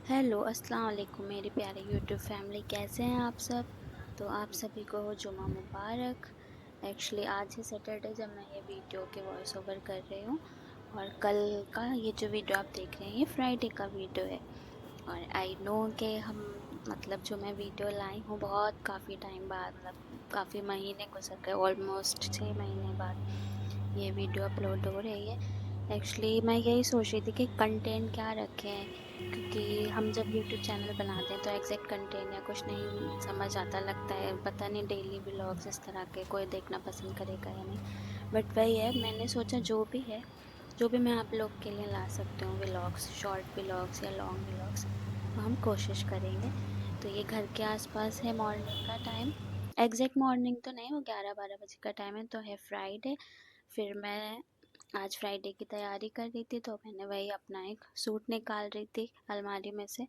Hello अस्सलाम वालेकुम मेरी प्यारे यूट्यूब फैमिली, कैसे हैं आप सब। तो आप सभी को जुमा मुबारक। एक्चुअली आज है सैटरडे जब मैं ये वीडियो के वॉइस ओवर कर रही हूँ, और कल का ये जो वीडियो आप देख रहे हैं ये फ्राइडे का वीडियो है। और आई नो कि हम मतलब जो मैं वीडियो लाई हूँ बहुत काफ़ी टाइम बाद, मतलब काफ़ी महीने गुजर गए, ऑलमोस्ट 6 महीने बाद ये वीडियो अपलोड हो रही है। एक्चुअली मैं यही सोच रही थी कि कंटेंट क्या रखें, क्योंकि हम जब यूट्यूब चैनल बनाते हैं तो एग्जैक्ट कंटेंट या कुछ नहीं समझ आता, लगता है पता नहीं डेली व्लॉग्स इस तरह के कोई देखना पसंद करेगा या नहीं। बट वही है, मैंने सोचा जो भी है, जो भी मैं आप लोग के लिए ला सकती हूँ, व्लॉग्स, शॉर्ट व्लॉग्स या लॉन्ग व्लॉग्स, तो हम कोशिश करेंगे। तो ये घर के आसपास है, मॉर्निंग का टाइम, एग्जैक्ट मॉर्निंग तो नहीं, वो 11-12 बजे का टाइम है, तो है फ्राइडे। फिर मैं आज फ्राइडे की तैयारी कर रही थी, तो मैंने वही अपना एक सूट निकाल रही थी अलमारी में से।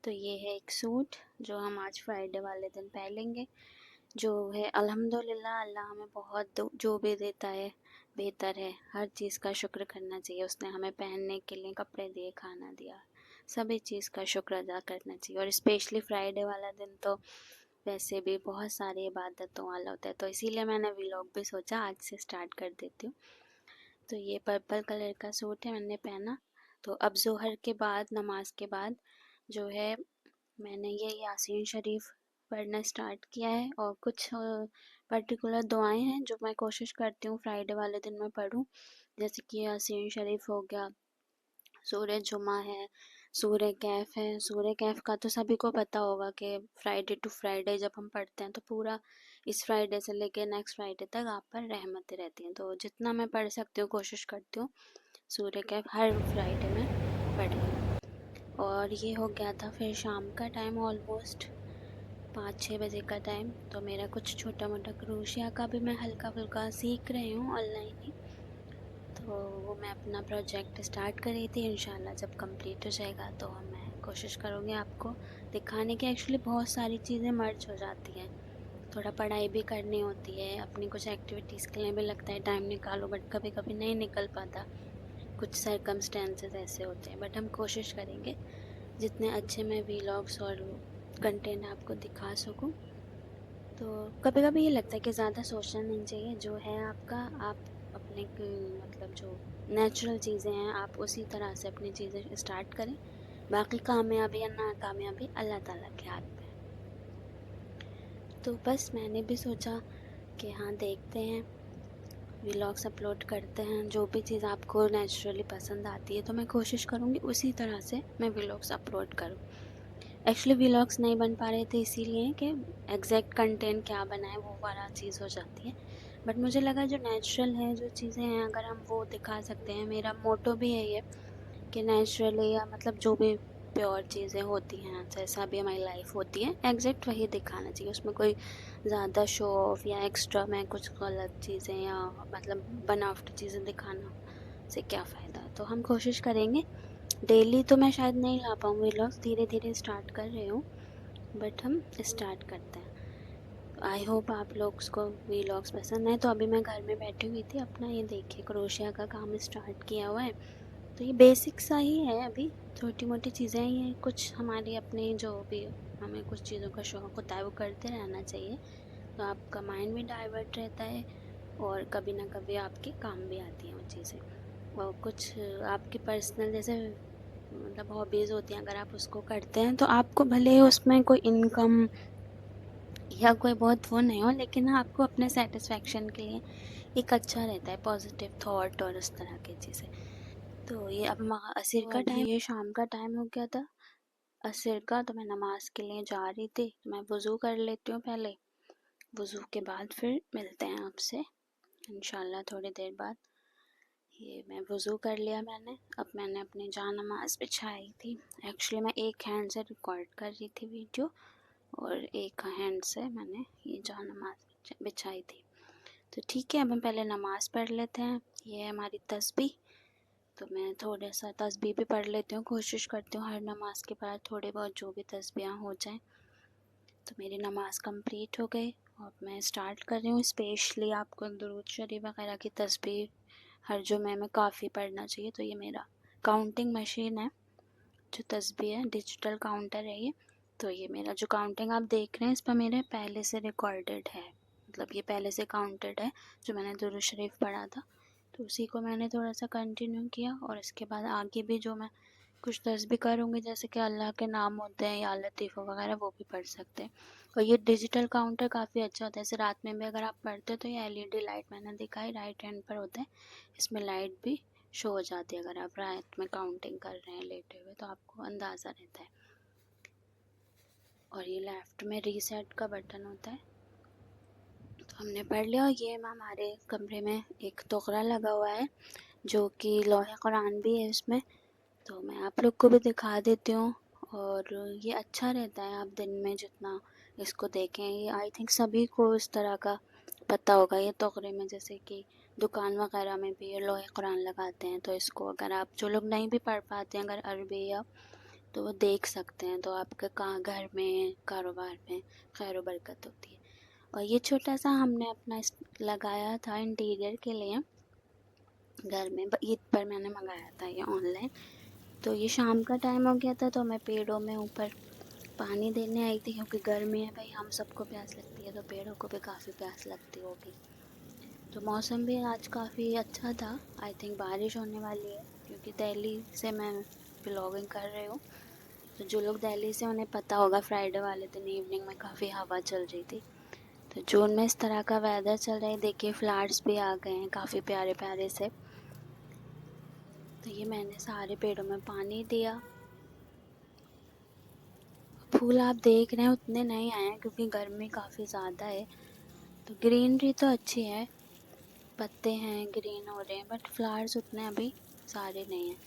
तो ये है एक सूट जो हम आज फ्राइडे वाले दिन पहनेंगे, जो है अल्हम्दुलिल्लाह, अल्लाह हमें बहुत जो भी देता है बेहतर है। हर चीज़ का शुक्र करना चाहिए, उसने हमें पहनने के लिए कपड़े दिए, खाना दिया, सभी चीज़ का शुक्र अदा करना चाहिए। और स्पेशली फ्राइडे वाला दिन तो वैसे भी बहुत सारी इबादतों वाला होता है, तो इसीलिए मैंने व्लॉग भी सोचा आज से स्टार्ट कर देती हूँ। तो ये पर्पल कलर का सूट है, मैंने पहना। तो अब ज़ोहर के बाद, नमाज के बाद जो है, मैंने ये यासीन शरीफ पढ़ना स्टार्ट किया है, और कुछ पर्टिकुलर दुआएं हैं जो मैं कोशिश करती हूँ फ्राइडे वाले दिन मैं पढूं। जैसे कि यासीन शरीफ हो गया, सूरह जुमा है, सूरह कैफ है। सूरह कैफ का तो सभी को पता होगा कि फ्राइडे टू फ्राइडे जब हम पढ़ते हैं तो पूरा इस फ्राइडे से लेके नेक्स्ट फ्राइडे तक आप पर रहमतें रहती हैं। तो जितना मैं पढ़ सकती हूँ कोशिश करती हूँ सूर्य कैफ हर फ्राइडे में पढ़ लूँ। और ये हो गया था, फिर शाम का टाइम, ऑलमोस्ट 5-6 बजे का टाइम, तो मेरा कुछ छोटा मोटा क्रोशिया का भी मैं हल्का फुल्का सीख रही हूँ ऑनलाइन ही। तो वो मैं अपना प्रोजेक्ट स्टार्ट कर रही थी, इंशाल्लाह जब कंप्लीट हो जाएगा तो मैं कोशिश करूँगी आपको दिखाने की। एक्चुअली बहुत सारी चीज़ें मर्ज हो जाती हैं, थोड़ा पढ़ाई भी करनी होती है, अपनी कुछ एक्टिविटीज़ के लिए भी लगता है टाइम निकालो, बट कभी कभी नहीं निकल पाता, कुछ सर्कमस्टेंसेस ऐसे होते हैं। बट हम कोशिश करेंगे जितने अच्छे मैं व्लॉग्स और कंटेंट आपको दिखा सकूं। तो कभी कभी ये लगता है कि ज़्यादा सोचना नहीं चाहिए, जो है आपका, आप अपने मतलब जो नेचुरल चीज़ें हैं आप उसी तरह से अपनी चीज़ें स्टार्ट करें। बाकी कामयाबी या नाकामयाबी अल्लाह ताला के हाथ में है। तो बस मैंने भी सोचा कि हाँ, देखते हैं, व्लॉग्स अपलोड करते हैं, जो भी चीज़ आपको नेचुरली पसंद आती है तो मैं कोशिश करूँगी उसी तरह से मैं व्लॉग्स अपलोड करूँ। एक्चुअली व्लॉग्स नहीं बन पा रहे थे इसीलिए कि एग्जैक्ट कंटेंट क्या बनाए वो वाला चीज़ हो जाती है। बट मुझे लगा जो नेचुरल है, जो चीज़ें हैं, अगर हम वो दिखा सकते हैं, मेरा मोटो भी है ये कि नेचुरली, या मतलब जो भी प्योर चीज़ें होती हैं, जैसा भी हमारी लाइफ होती है, एग्जैक्ट वही दिखाना चाहिए। उसमें कोई ज़्यादा शो ऑफ या एक्स्ट्रा में कुछ गलत चीज़ें या मतलब बनावटी चीज़ें दिखाना से क्या फ़ायदा। तो हम कोशिश करेंगे, डेली तो मैं शायद नहीं ला पाऊँ व्लॉग्स, धीरे धीरे स्टार्ट कर रही हूँ, बट हम स्टार्ट करते हैं। आई होप आप लोग को व्लॉग्स पसंद है। तो अभी मैं घर में बैठी हुई थी, अपना ये देखिए क्रोशिया का काम स्टार्ट किया हुआ है। तो ये बेसिक सा ही है, अभी छोटी मोटी चीज़ें ही हैं, कुछ हमारी अपनी जो भी हमें कुछ चीज़ों का शौक़ होता है वो करते रहना चाहिए, तो आपका माइंड भी डाइवर्ट रहता है, और कभी ना कभी आपके काम भी आती हैं वो चीज़ें। और कुछ आपकी पर्सनल जैसे मतलब हॉबीज़ होती हैं, अगर आप उसको करते हैं तो आपको भले ही उसमें कोई इनकम या कोई बहुत वो नहीं हो, लेकिन आपको अपने सेटिस्फेक्शन के लिए एक अच्छा रहता है, पॉजिटिव थॉट और उस तरह की चीज़ें। तो ये अब असर का टाइम, ये शाम का टाइम हो गया था असर का, तो मैं नमाज के लिए जा रही थी। मैं वज़ू कर लेती हूँ पहले, वज़ू के बाद फिर मिलते हैं आपसे इंशाल्लाह थोड़ी देर बाद। ये मैं वज़ू कर लिया मैंने, अब मैंने अपनी जान नमाज बिछाई थी। एक्चुअली मैं एक हैंड से रिकॉर्ड कर रही थी वीडियो, और एक हैंड से मैंने ये जान नमाज बिछाई थी। तो ठीक है, अब हम पहले नमाज़ पढ़ लेते हैं। ये है हमारी तस्बीह, तो मैं थोड़ा सा तस्बीह भी पढ़ लेती हूँ, कोशिश करती हूँ हर नमाज के बाद थोड़े बहुत जो भी तस्बीहां हो जाएं। तो मेरी नमाज़ कंप्लीट हो गई, और मैं स्टार्ट कर रही हूँ। स्पेशली आपको दुरूद शरीफ वगैरह की तस्बीह हर जुमे में काफ़ी पढ़ना चाहिए। तो ये मेरा काउंटिंग मशीन है, जो तस्बीह है, डिजिटल काउंटर है ये। तो ये मेरा जो काउंटिंग आप देख रहे हैं इस पर मेरे पहले से रिकॉर्डेड है, मतलब ये पहले से काउंटेड है जो मैंने दुरूद शरीफ पढ़ा था, तो उसी को मैंने थोड़ा सा कंटिन्यू किया। और इसके बाद आगे भी जो मैं कुछ तस्बीह करूँगी, जैसे कि अल्लाह के नाम होते हैं या लतीफ़ वगैरह, वो भी पढ़ सकते हैं। और ये डिजिटल काउंटर काफ़ी अच्छा होता है, जैसे रात में भी अगर आप पढ़ते हो तो ये एलईडी लाइट मैंने देखा है राइट हैंड पर होता है, इसमें लाइट भी शो हो जाती है। अगर आप रात में काउंटिंग कर रहे हैं लेटे हुए तो आपको अंदाज़ा रहता है। और ये लेफ़्ट में रीसेट का बटन होता है। तो हमने पढ़ लिया। और ये हमारे कमरे में एक तोकरा लगा हुआ है जो कि लौह कुरान भी है इसमें, तो मैं आप लोग को भी दिखा देती हूँ। और ये अच्छा रहता है, आप दिन में जितना इसको देखें, ये आई थिंक सभी को इस तरह का पता होगा। ये तोकरे में जैसे कि दुकान वगैरह में भी ये लोहे कुरान लगाते हैं, तो इसको अगर आप जो लोग नहीं भी पढ़ पाते हैं अगर अरबी या, तो वो देख सकते हैं, तो आपके कहाँ घर में कारोबार में खैर बरकत होती है। और ये छोटा सा हमने अपना लगाया था इंटीरियर के लिए घर में, ईद पर मैंने मंगाया था ये ऑनलाइन। तो ये शाम का टाइम हो गया था तो मैं पेड़ों में ऊपर पानी देने आई थी, क्योंकि गर्मी है भाई, हम सबको प्यास लगती है तो पेड़ों को भी काफ़ी प्यास लगती होगी। तो मौसम भी आज काफ़ी अच्छा था, आई थिंक बारिश होने वाली है, क्योंकि दिल्ली से मैं ब्लॉगिंग कर रही हूँ। तो जो लोग दिल्ली से उन्हें पता होगा फ्राइडे वाले दिन इवनिंग में काफ़ी हवा चल रही थी। तो जून में इस तरह का वेदर चल रहा है, देखिए फ्लावर्स भी आ गए हैं काफ़ी प्यारे प्यारे से। तो ये मैंने सारे पेड़ों में पानी दिया। फूल आप देख रहे हैं उतने नहीं आए हैं क्योंकि गर्मी काफ़ी ज़्यादा है। तो ग्रीनरी तो अच्छी है, पत्ते हैं ग्रीन हो रहे हैं, बट फ्लावर्स उतने अभी सारे नहीं हैं।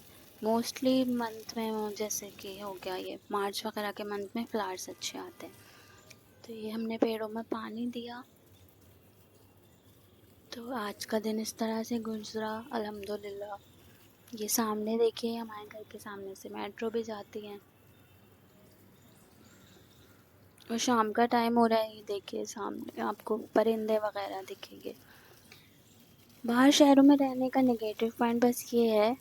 मोस्टली मंथ में जैसे कि हो गया ये मार्च वगैरह के मंथ में फ्लावर्स अच्छे आते हैं। तो ये हमने पेड़ों में पानी दिया। तो आज का दिन इस तरह से गुजरा अल्हम्दुलिल्लाह। ये सामने देखिए हमारे घर के सामने से मेट्रो भी जाती है। और शाम का टाइम हो रहा है, ये देखिए सामने आपको परिंदे वगैरह दिखेंगे। बाहर शहरों में रहने का नेगेटिव पॉइंट बस ये है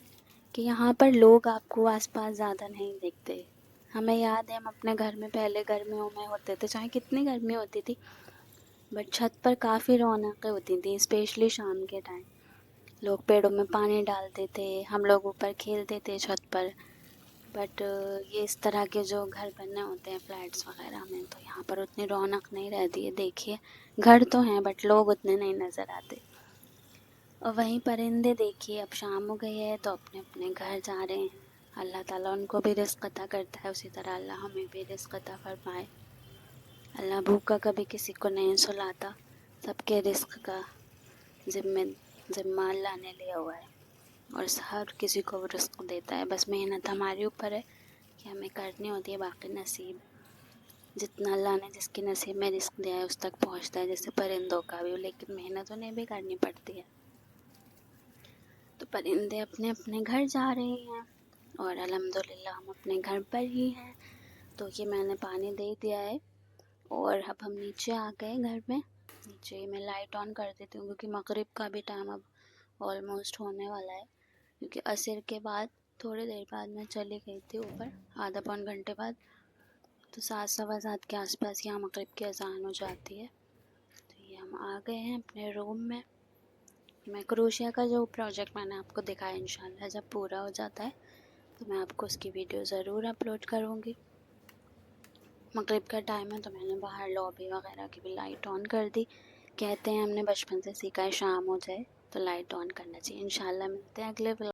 कि यहाँ पर लोग आपको आसपास ज़्यादा नहीं दिखते। हमें याद है हम अपने घर में पहले गर्मियों में होते थे, चाहे कितनी गर्मी होती थी, बट छत पर काफ़ी रौनकें होती थी, स्पेशली शाम के टाइम। लोग पेड़ों में पानी डालते थे, हम लोग ऊपर खेलते थे छत पर। बट ये इस तरह के जो घर बनने होते हैं फ्लैट्स वगैरह में, तो यहाँ पर उतनी रौनक नहीं रहती है। देखिए घर तो हैं बट लोग उतने नहीं नज़र आते। और वहीं परिंदे देखिए, अब शाम हो गई है तो अपने अपने घर जा रहे हैं। अल्लाह ताला उनको भी रिज़्क़ अता करता है, उसी तरह अल्लाह हमें भी रिज़्क़ अता फरमाए। अल्लाह भूखा कभी किसी को नहीं सुलाता, सबके रिज़्क़ का ज़िम्मा अल्लाह ने लिया हुआ है और हर किसी को वो रिज़्क़ देता है। बस मेहनत हमारे ऊपर है कि हमें करनी होती है, बाकी नसीब जितना अल्लाह ने जिसके नसीब में रिज़्क़ दिया है उस तक पहुँचता है, जैसे परिंदों का भी, लेकिन मेहनत उन्हें भी करनी पड़ती है। तो परिंदे अपने अपने घर जा रहे हैं और अल्हम्दुलिल्लाह हम अपने घर पर ही हैं। तो ये मैंने पानी दे दिया है और अब हम नीचे आ गए घर में। नीचे मैं लाइट ऑन कर देती हूँ क्योंकि मगरिब का भी टाइम अब ऑलमोस्ट होने वाला है, क्योंकि असर के बाद थोड़ी देर बाद मैं चली गई थी ऊपर, आधा पौन घंटे बाद। तो 7 सवा 7 के आसपास यहाँ मगरिब की अज़ान हो जाती है। तो ये हम आ गए हैं अपने रूम में। मैं क्रोशिया का जो प्रोजेक्ट मैंने आपको दिखाया, इंशाल्लाह जब पूरा हो जाता है तो मैं आपको उसकी वीडियो ज़रूर अपलोड करूँगी। मगरिब का टाइम है तो मैंने बाहर लॉबी वगैरह की भी लाइट ऑन कर दी। कहते हैं हमने बचपन से सीखा है शाम हो जाए तो लाइट ऑन करना चाहिए। इंशाल्लाह मिलते हैं अगले